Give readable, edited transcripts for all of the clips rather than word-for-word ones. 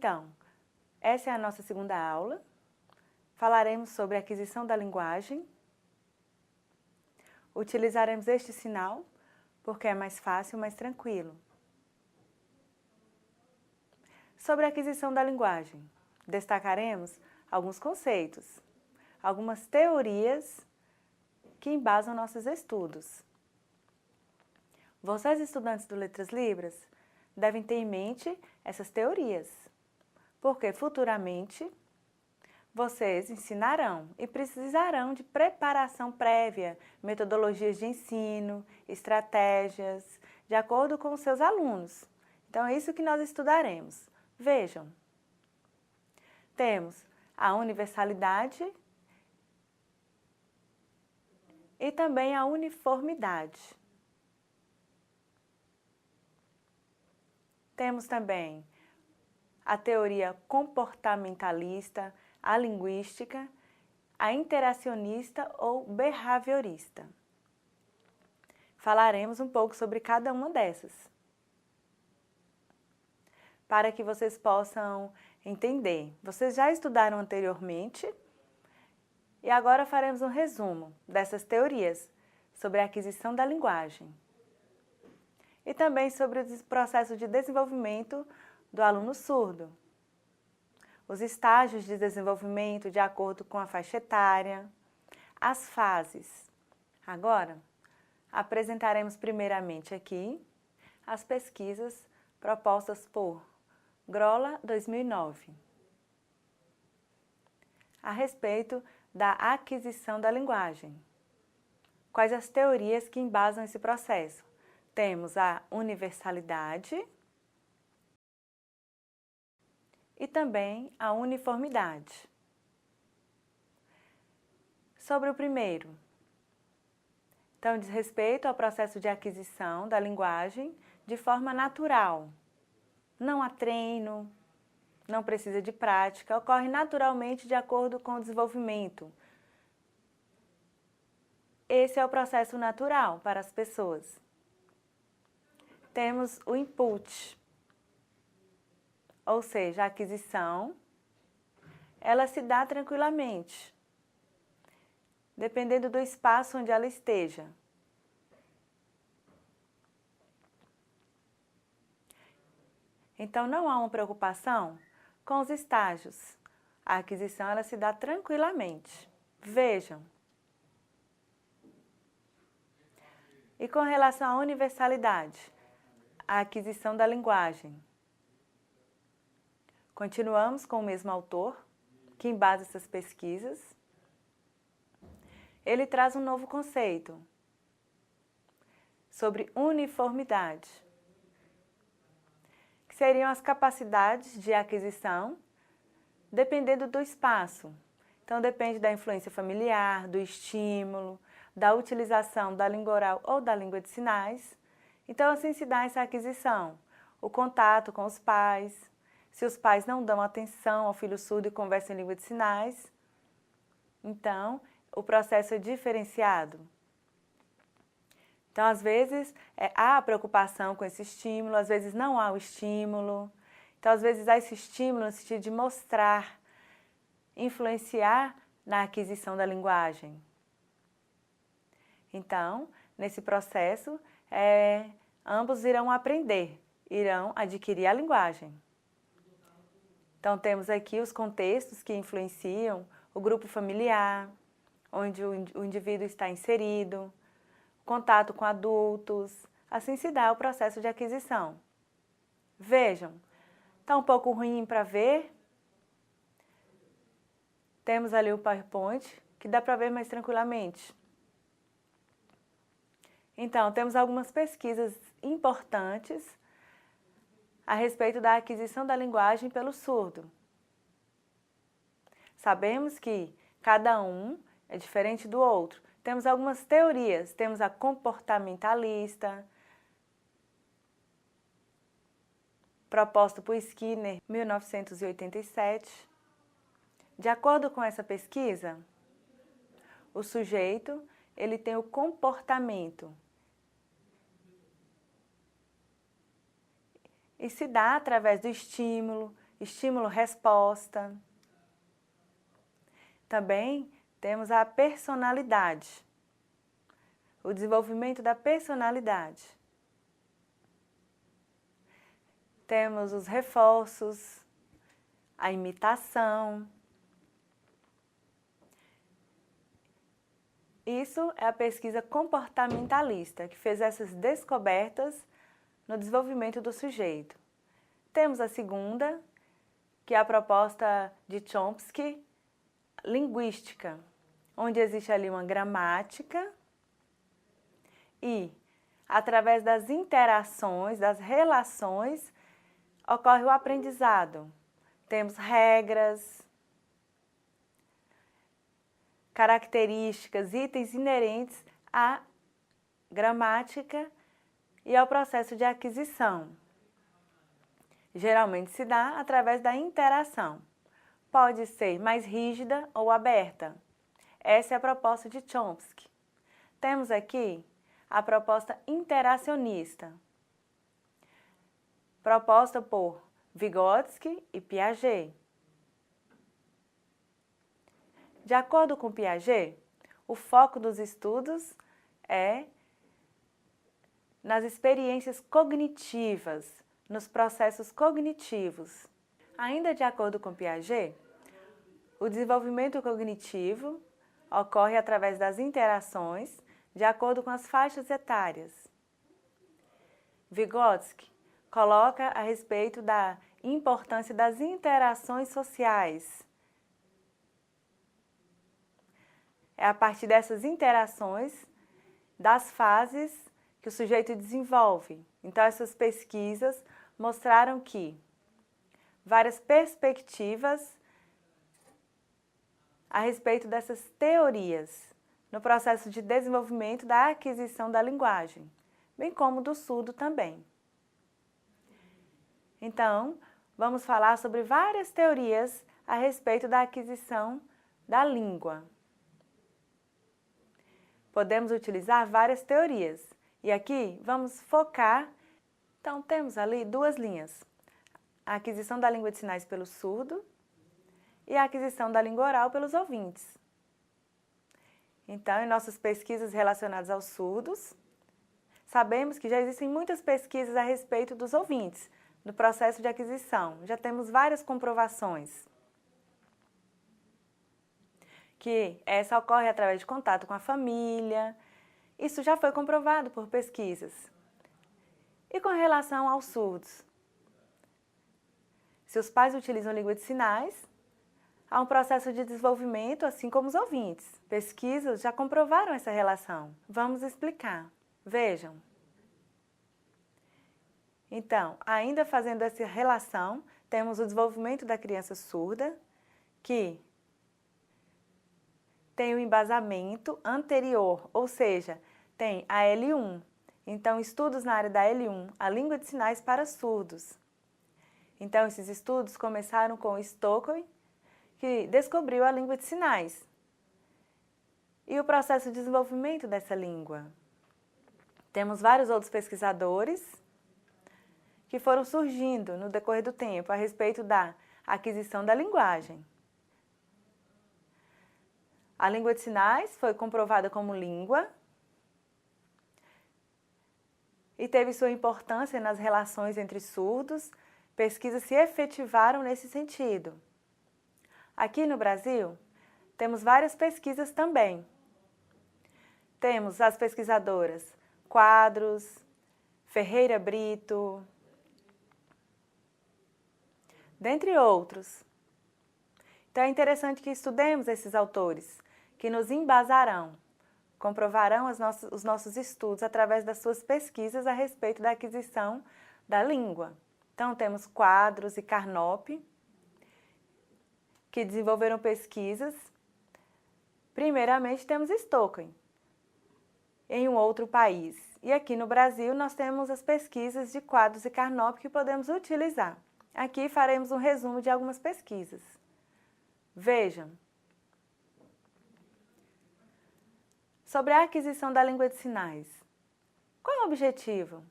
Então, essa é a nossa segunda aula. Falaremos sobre a aquisição da linguagem. Utilizaremos este sinal porque é mais fácil, mais tranquilo. Sobre a aquisição da linguagem, destacaremos alguns conceitos, algumas teorias que embasam nossos estudos. Vocês, estudantes do Letras Libras, devem ter em mente essas teorias, porque futuramente vocês ensinarão e precisarão de preparação prévia, metodologias de ensino, estratégias, de acordo com os seus alunos. Então, é isso que nós estudaremos. Vejam, temos a universalidade e também a uniformidade. Temos também a teoria comportamentalista, a linguística, a interacionista ou behaviorista. Falaremos um pouco sobre cada uma dessas, para que vocês possam entender. Vocês já estudaram anteriormente e agora faremos um resumo dessas teorias sobre a aquisição da linguagem e também sobre o processo de desenvolvimento do aluno surdo, os estágios de desenvolvimento de acordo com a faixa etária, as fases. Agora, apresentaremos primeiramente aqui as pesquisas propostas por Grola, 2009, a respeito da aquisição da linguagem. Quais as teorias que embasam esse processo? Temos a universalidade e também a uniformidade. Sobre o primeiro, então diz respeito ao processo de aquisição da linguagem de forma natural. Não há treino, não precisa de prática, ocorre naturalmente de acordo com o desenvolvimento. Esse é o processo natural para as pessoas. Temos o input, ou seja, a aquisição, ela se dá tranquilamente, dependendo do espaço onde ela esteja. Então, não há uma preocupação com os estágios. A aquisição, ela se dá tranquilamente. Vejam. E com relação à universalidade, a aquisição da linguagem. Continuamos com o mesmo autor, que embasa essas pesquisas. Ele traz um novo conceito sobre uniformidade, que seriam as capacidades de aquisição, dependendo do espaço. Então, depende da influência familiar, do estímulo, da utilização da língua oral ou da língua de sinais. Então, assim se dá essa aquisição. O contato com os pais, se os pais não dão atenção ao filho surdo e conversam em língua de sinais, então, o processo é diferenciado. Então, às vezes, há a preocupação com esse estímulo, às vezes não há o estímulo. Então, às vezes, há esse estímulo no sentido de mostrar, influenciar na aquisição da linguagem. Então, nesse processo, ambos irão aprender, irão adquirir a linguagem. Então, temos aqui os contextos que influenciam o grupo familiar, onde o indivíduo está inserido, contato com adultos, assim se dá o processo de aquisição. Vejam, está um pouco ruim para ver. Temos ali o PowerPoint, que dá para ver mais tranquilamente. Então, temos algumas pesquisas importantes a respeito da aquisição da linguagem pelo surdo. Sabemos que cada um é diferente do outro. Temos algumas teorias, temos a comportamentalista, proposta por Skinner, 1987. De acordo com essa pesquisa, o sujeito, ele tem o comportamento e se dá através do estímulo estímulo-resposta. Também temos a personalidade, o desenvolvimento da personalidade. Temos os reforços, a imitação. Isso é a pesquisa comportamentalista, que fez essas descobertas no desenvolvimento do sujeito. Temos a segunda, que é a proposta de Chomsky, linguística, onde existe ali uma gramática e, através das interações, das relações, ocorre o aprendizado. Temos regras, características, itens inerentes à gramática e ao processo de aquisição. Geralmente se dá através da interação. Pode ser mais rígida ou aberta. Essa é a proposta de Chomsky. Temos aqui a proposta interacionista, proposta por Vygotsky e Piaget. De acordo com Piaget, o foco dos estudos é nas experiências cognitivas, nos processos cognitivos. Ainda de acordo com Piaget, o desenvolvimento cognitivo ocorre através das interações, de acordo com as faixas etárias. Vygotsky coloca a respeito da importância das interações sociais. É a partir dessas interações, das fases que o sujeito desenvolve. Então, essas pesquisas mostraram que várias perspectivas a respeito dessas teorias no processo de desenvolvimento da aquisição da linguagem, bem como do surdo também. Então, vamos falar sobre várias teorias a respeito da aquisição da língua. Podemos utilizar várias teorias e aqui vamos focar. Então, temos ali duas linhas: a aquisição da língua de sinais pelo surdo e a aquisição da língua oral pelos ouvintes. Então, em nossas pesquisas relacionadas aos surdos, sabemos que já existem muitas pesquisas a respeito dos ouvintes, no processo de aquisição. Já temos várias comprovações. Que essa ocorre através de contato com a família. Isso já foi comprovado por pesquisas. E com relação aos surdos? Se os pais utilizam língua de sinais, há um processo de desenvolvimento, assim como os ouvintes. Pesquisas já comprovaram essa relação. Vamos explicar. Vejam. Então, ainda fazendo essa relação, temos o desenvolvimento da criança surda, que tem o embasamento anterior, ou seja, tem a L1. Então, estudos na área da L1, a língua de sinais para surdos. Então, esses estudos começaram com Stokely, que descobriu a língua de sinais. E o processo de desenvolvimento dessa língua. Temos vários outros pesquisadores que foram surgindo no decorrer do tempo a respeito da aquisição da linguagem. A língua de sinais foi comprovada como língua e teve sua importância nas relações entre surdos. Pesquisas se efetivaram nesse sentido. Aqui no Brasil, temos várias pesquisas também. Temos as pesquisadoras Quadros, Ferreira Brito, dentre outros. Então é interessante que estudemos esses autores, que nos embasarão, comprovarão os nossos estudos através das suas pesquisas a respeito da aquisição da língua. Então temos Quadros e Carnop, que desenvolveram pesquisas. Primeiramente temos Stokely, em um outro país. E aqui no Brasil nós temos as pesquisas de Quadros e Carnop que podemos utilizar. Aqui faremos um resumo de algumas pesquisas. Vejam. Sobre a aquisição da língua de sinais. Qual é o objetivo?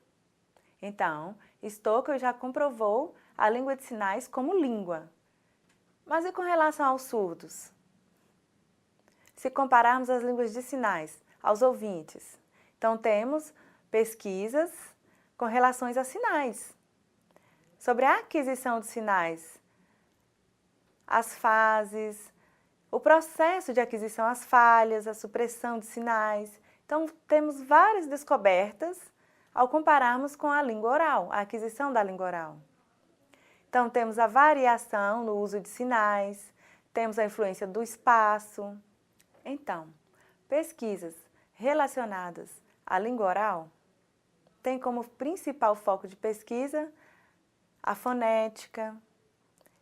Então, Stoker já comprovou a língua de sinais como língua. Mas e com relação aos surdos? Se compararmos as línguas de sinais aos ouvintes, então temos pesquisas com relações a sinais. Sobre a aquisição de sinais, as fases, o processo de aquisição, as falhas, a supressão de sinais. Então, temos várias descobertas ao compararmos com a língua oral, a aquisição da língua oral. Então, temos a variação no uso de sinais, temos a influência do espaço. Então, pesquisas relacionadas à língua oral têm como principal foco de pesquisa a fonética.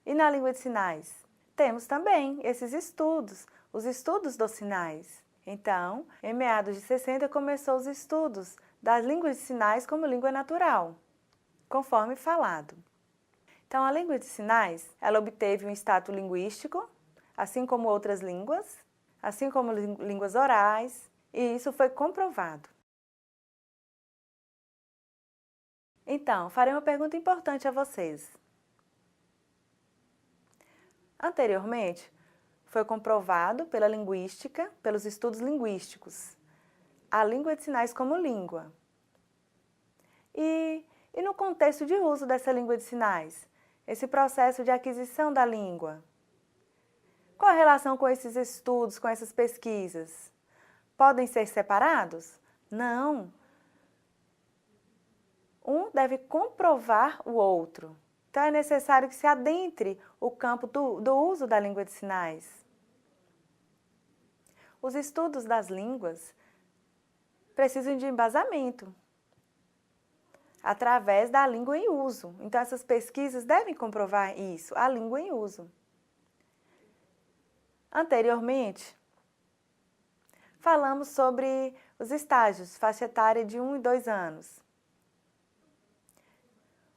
E na língua de sinais? Temos também esses estudos, os estudos dos sinais. Então, em meados de 60, começou os estudos das línguas de sinais como língua natural, conforme falado. Então, a língua de sinais, ela obteve um status linguístico, assim como outras línguas, assim como línguas orais, e isso foi comprovado. Então, farei uma pergunta importante a vocês. Anteriormente, foi comprovado pela linguística, pelos estudos linguísticos, a língua de sinais como língua. E no contexto de uso dessa língua de sinais, esse processo de aquisição da língua? Qual a relação com esses estudos, com essas pesquisas? Podem ser separados? Não. Um deve comprovar o outro. Então, é necessário que se adentre o campo do uso da língua de sinais. Os estudos das línguas precisam de embasamento através da língua em uso. Então, essas pesquisas devem comprovar isso, a língua em uso. Anteriormente, falamos sobre os estágios, faixa etária de 1 e 2 anos.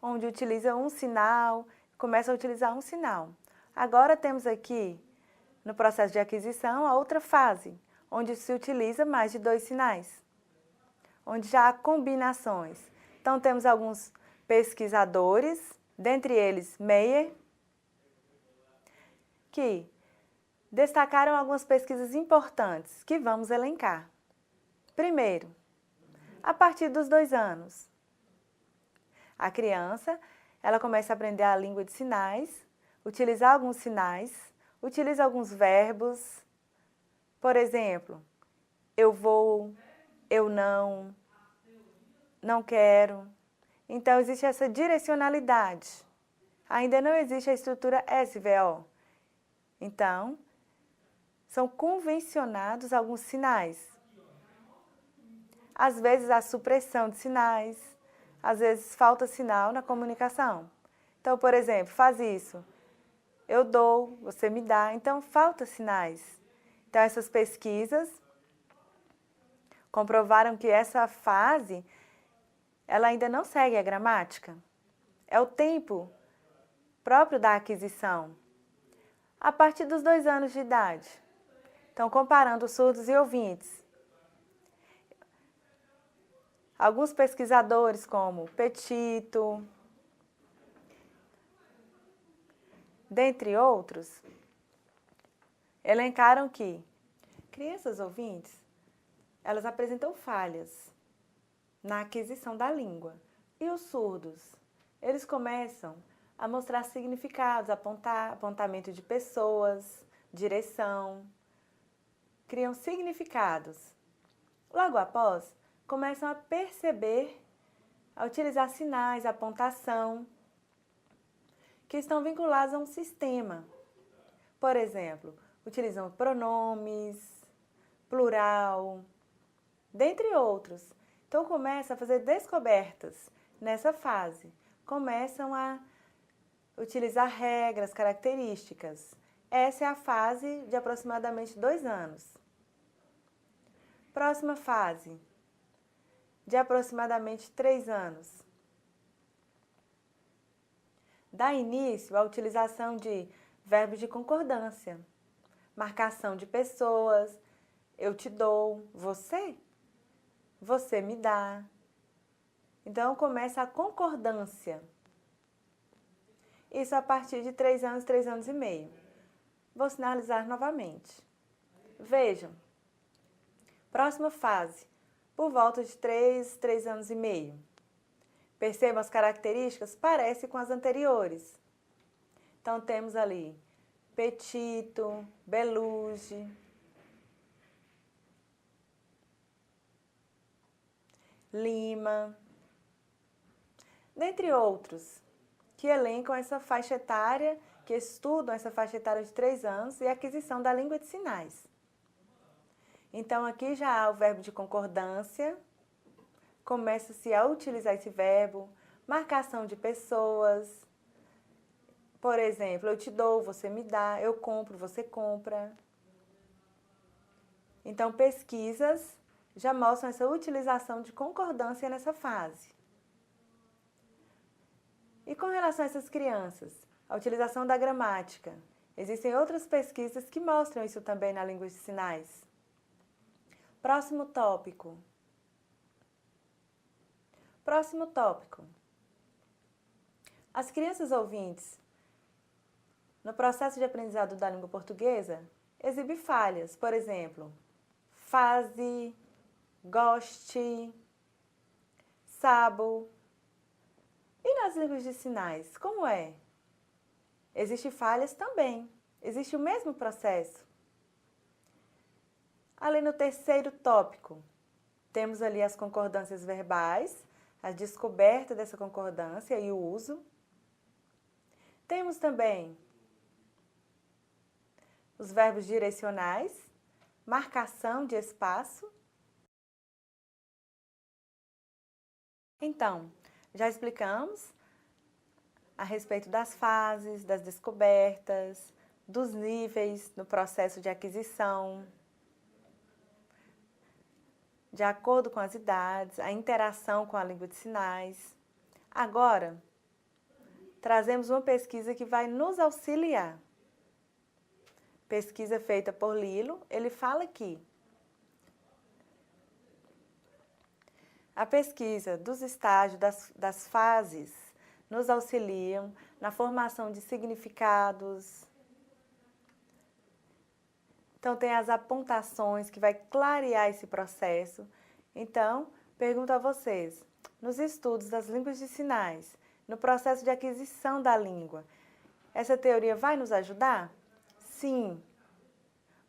Onde utiliza um sinal, começa a utilizar um sinal. Agora temos aqui, no processo de aquisição, a outra fase, onde se utiliza mais de 2 sinais, onde já há combinações. Então, temos alguns pesquisadores, dentre eles Meyer, que destacaram algumas pesquisas importantes, que vamos elencar. Primeiro, a partir dos 2 anos. A criança, ela começa a aprender a língua de sinais, utilizar alguns sinais, utiliza alguns verbos. Por exemplo, eu vou, eu não quero. Então, existe essa direcionalidade. Ainda não existe a estrutura SVO. Então, são convencionados alguns sinais. Às vezes, a supressão de sinais. Às vezes, falta sinal na comunicação. Então, por exemplo, faz isso. Eu dou, você me dá. Então, falta sinais. Então, essas pesquisas comprovaram que essa fase, ela ainda não segue a gramática. É o tempo próprio da aquisição. A partir dos 2 anos de idade. Então, comparando surdos e ouvintes. Alguns pesquisadores, como Petito, dentre outros, elencaram que crianças ouvintes, elas apresentam falhas na aquisição da língua. E os surdos, eles começam a mostrar significados, apontamento de pessoas, direção, criam significados. Logo após, começam a perceber, a utilizar sinais, apontação, que estão vinculados a um sistema. Por exemplo, utilizam pronomes, plural, dentre outros. Então, começam a fazer descobertas nessa fase. Começam a utilizar regras, características. Essa é a fase de aproximadamente 2 anos. Próxima fase, de aproximadamente 3 anos. Dá início à utilização de verbos de concordância, marcação de pessoas, eu te dou, você me dá. Então, começa a concordância. Isso a partir de 3 anos, 3 anos e meio. Vou sinalizar novamente. Vejam, próxima fase, por volta de 3, 3 anos e meio. Percebam as características? Parece com as anteriores. Então, temos ali petito, beluge, lima, dentre outros, que elencam essa faixa etária, que estudam essa faixa etária de 3 anos e a aquisição da língua de sinais. Então, aqui já há o verbo de concordância, começa-se a utilizar esse verbo, marcação de pessoas. Por exemplo, eu te dou, você me dá, eu compro, você compra. Então, pesquisas já mostram essa utilização de concordância nessa fase. E com relação a essas crianças, a utilização da gramática. Existem outras pesquisas que mostram isso também na língua de sinais. Próximo tópico. Próximo tópico. As crianças ouvintes, no processo de aprendizado da língua portuguesa, exibem falhas, por exemplo, fase, goste, sabo. E nas línguas de sinais, como é? Existem falhas também, existe o mesmo processo. Ali no terceiro tópico, temos ali as concordâncias verbais, a descoberta dessa concordância e o uso. Temos também os verbos direcionais, marcação de espaço. Então, já explicamos a respeito das fases, das descobertas, dos níveis no processo de aquisição, de acordo com as idades, a interação com a língua de sinais. Agora, trazemos uma pesquisa que vai nos auxiliar. Pesquisa feita por Lilo, ele fala aqui. A pesquisa dos estágios, das fases, nos auxiliam na formação de significados. Então, tem as apontações que vai clarear esse processo. Então, pergunto a vocês, nos estudos das línguas de sinais, no processo de aquisição da língua, essa teoria vai nos ajudar? Sim,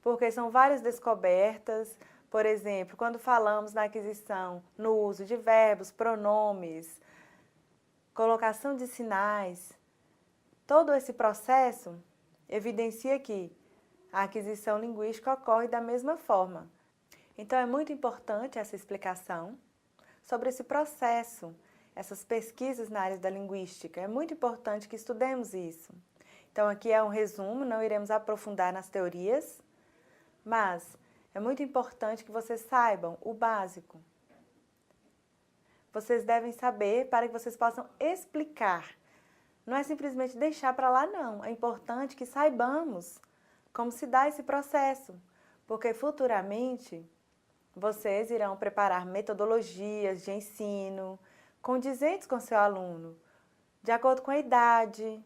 porque são várias descobertas. Por exemplo, quando falamos na aquisição, no uso de verbos, pronomes, colocação de sinais, todo esse processo evidencia que a aquisição linguística ocorre da mesma forma. Então, é muito importante essa explicação sobre esse processo, essas pesquisas na área da linguística. É muito importante que estudemos isso. Então, aqui é um resumo, não iremos aprofundar nas teorias, mas é muito importante que vocês saibam o básico. Vocês devem saber para que vocês possam explicar. Não é simplesmente deixar para lá, não. É importante que saibamos como se dá esse processo, porque futuramente vocês irão preparar metodologias de ensino condizentes com seu aluno, de acordo com a idade,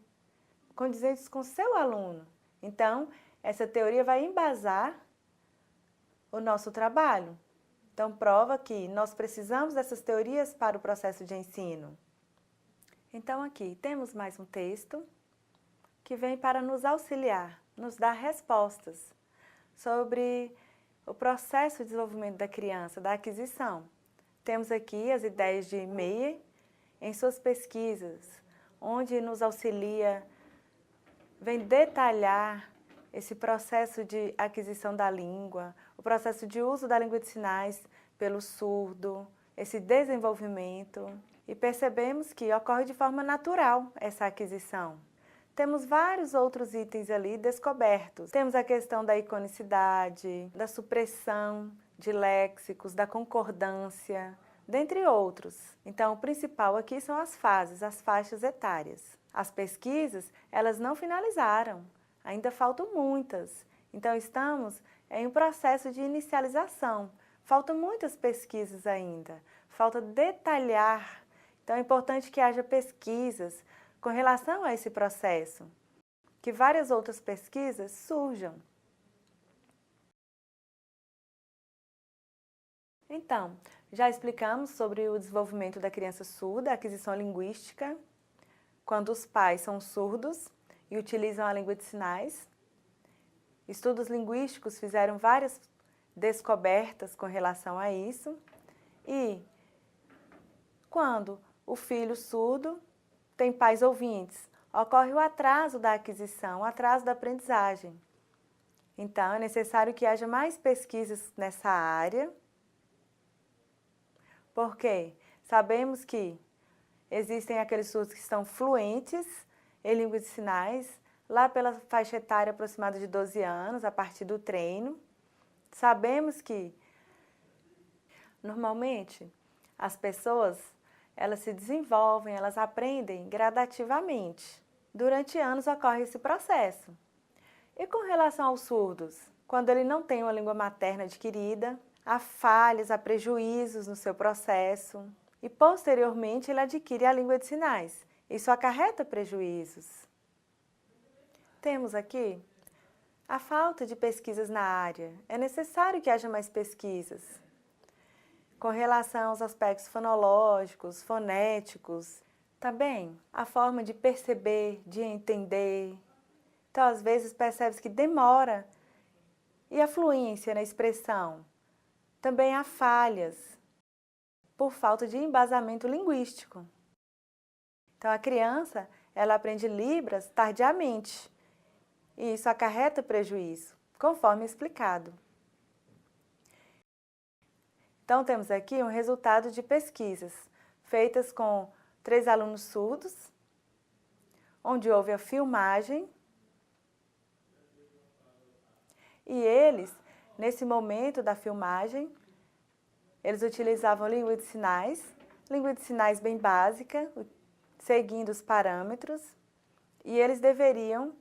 condizentes com seu aluno. Então, essa teoria vai embasar o nosso trabalho. Então, prova que nós precisamos dessas teorias para o processo de ensino. Então, aqui temos mais um texto que vem para nos auxiliar, nos dar respostas sobre o processo de desenvolvimento da criança, da aquisição. Temos aqui as ideias de Meyer em suas pesquisas, onde nos auxilia, vem detalhar esse processo de aquisição da língua, o processo de uso da língua de sinais pelo surdo, esse desenvolvimento. E percebemos que ocorre de forma natural essa aquisição. Temos vários outros itens ali descobertos. Temos a questão da iconicidade, da supressão de léxicos, da concordância, dentre outros. Então, o principal aqui são as fases, as faixas etárias. As pesquisas, elas não finalizaram, ainda faltam muitas. Então, estamos em um processo de inicialização. Faltam muitas pesquisas ainda. Falta detalhar Então, é importante que haja pesquisas com relação a esse processo, que várias outras pesquisas surjam. Então, já explicamos sobre o desenvolvimento da criança surda, a aquisição linguística, quando os pais são surdos e utilizam a língua de sinais. Estudos linguísticos fizeram várias descobertas com relação a isso. E quando o filho surdo tem pais ouvintes, ocorre o atraso da aquisição, o atraso da aprendizagem. Então, é necessário que haja mais pesquisas nessa área, porque sabemos que existem aqueles surdos que estão fluentes em língua de sinais, lá pela faixa etária aproximada de 12 anos, a partir do treino. Sabemos que, normalmente, as pessoas, elas se desenvolvem, elas aprendem gradativamente. Durante anos ocorre esse processo. E com relação aos surdos? Quando ele não tem uma língua materna adquirida, há falhas, há prejuízos no seu processo e, posteriormente, ele adquire a língua de sinais. Isso acarreta prejuízos. Temos aqui a falta de pesquisas na área. É necessário que haja mais pesquisas com relação aos aspectos fonológicos, fonéticos. Também a forma de perceber, de entender. Então, às vezes, percebe-se que demora. E a fluência na expressão. Também há falhas por falta de embasamento linguístico. Então, a criança, ela aprende Libras tardiamente. E isso acarreta prejuízo, conforme explicado. Então, temos aqui um resultado de pesquisas feitas com 3 alunos surdos, onde houve a filmagem. E eles, nesse momento da filmagem, eles utilizavam língua de sinais bem básica, seguindo os parâmetros, e eles deveriam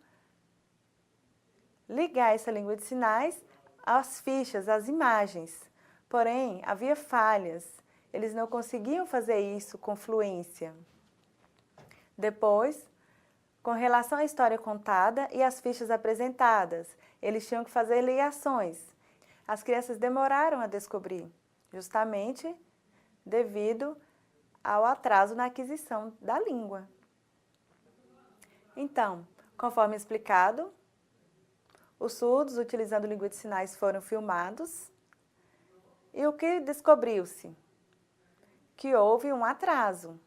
ligar essa língua de sinais às fichas, às imagens. Porém, havia falhas, eles não conseguiam fazer isso com fluência. Depois, com relação à história contada e às fichas apresentadas, eles tinham que fazer ligações. As crianças demoraram a descobrir, justamente devido ao atraso na aquisição da língua. Então, conforme explicado, os surdos, utilizando língua de sinais, foram filmados. E o que descobriu-se? Que houve um atraso.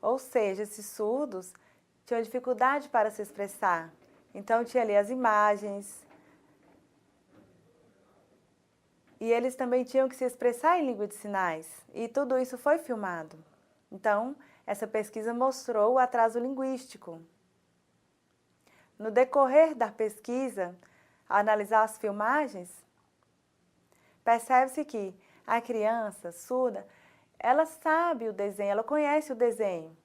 Ou seja, esses surdos tinham dificuldade para se expressar. Então, tinha ali as imagens. E eles também tinham que se expressar em língua de sinais. E tudo isso foi filmado. Então, essa pesquisa mostrou o atraso linguístico. No decorrer da pesquisa, ao analisar as filmagens, percebe-se que a criança surda, ela sabe o desenho, ela conhece o desenho,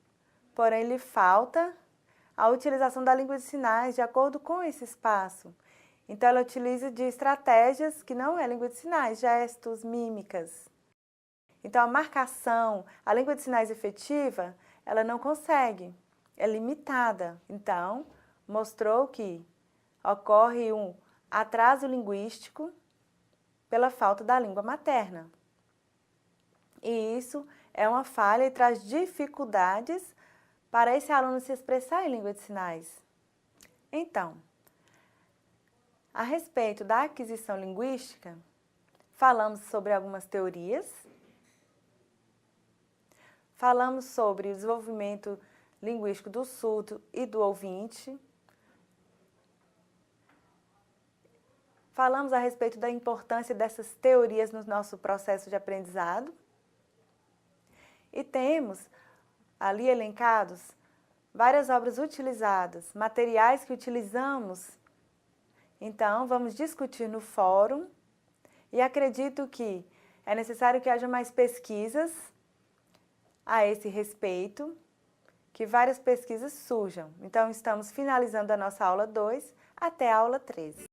porém lhe falta a utilização da língua de sinais de acordo com esse espaço. Então, ela utiliza de estratégias que não é língua de sinais, gestos, mímicas. Então, a marcação, a língua de sinais efetiva, ela não consegue, é limitada. Então, mostrou que ocorre um atraso linguístico pela falta da língua materna. E isso é uma falha e traz dificuldades para esse aluno se expressar em língua de sinais. Então, a respeito da aquisição linguística, falamos sobre algumas teorias, falamos sobre o desenvolvimento linguístico do surdo e do ouvinte, falamos a respeito da importância dessas teorias no nosso processo de aprendizado e temos ali elencados várias obras utilizadas, materiais que utilizamos. Então, vamos discutir no fórum e acredito que é necessário que haja mais pesquisas a esse respeito, que várias pesquisas surjam. Então, estamos finalizando a nossa aula 2 até a aula 13.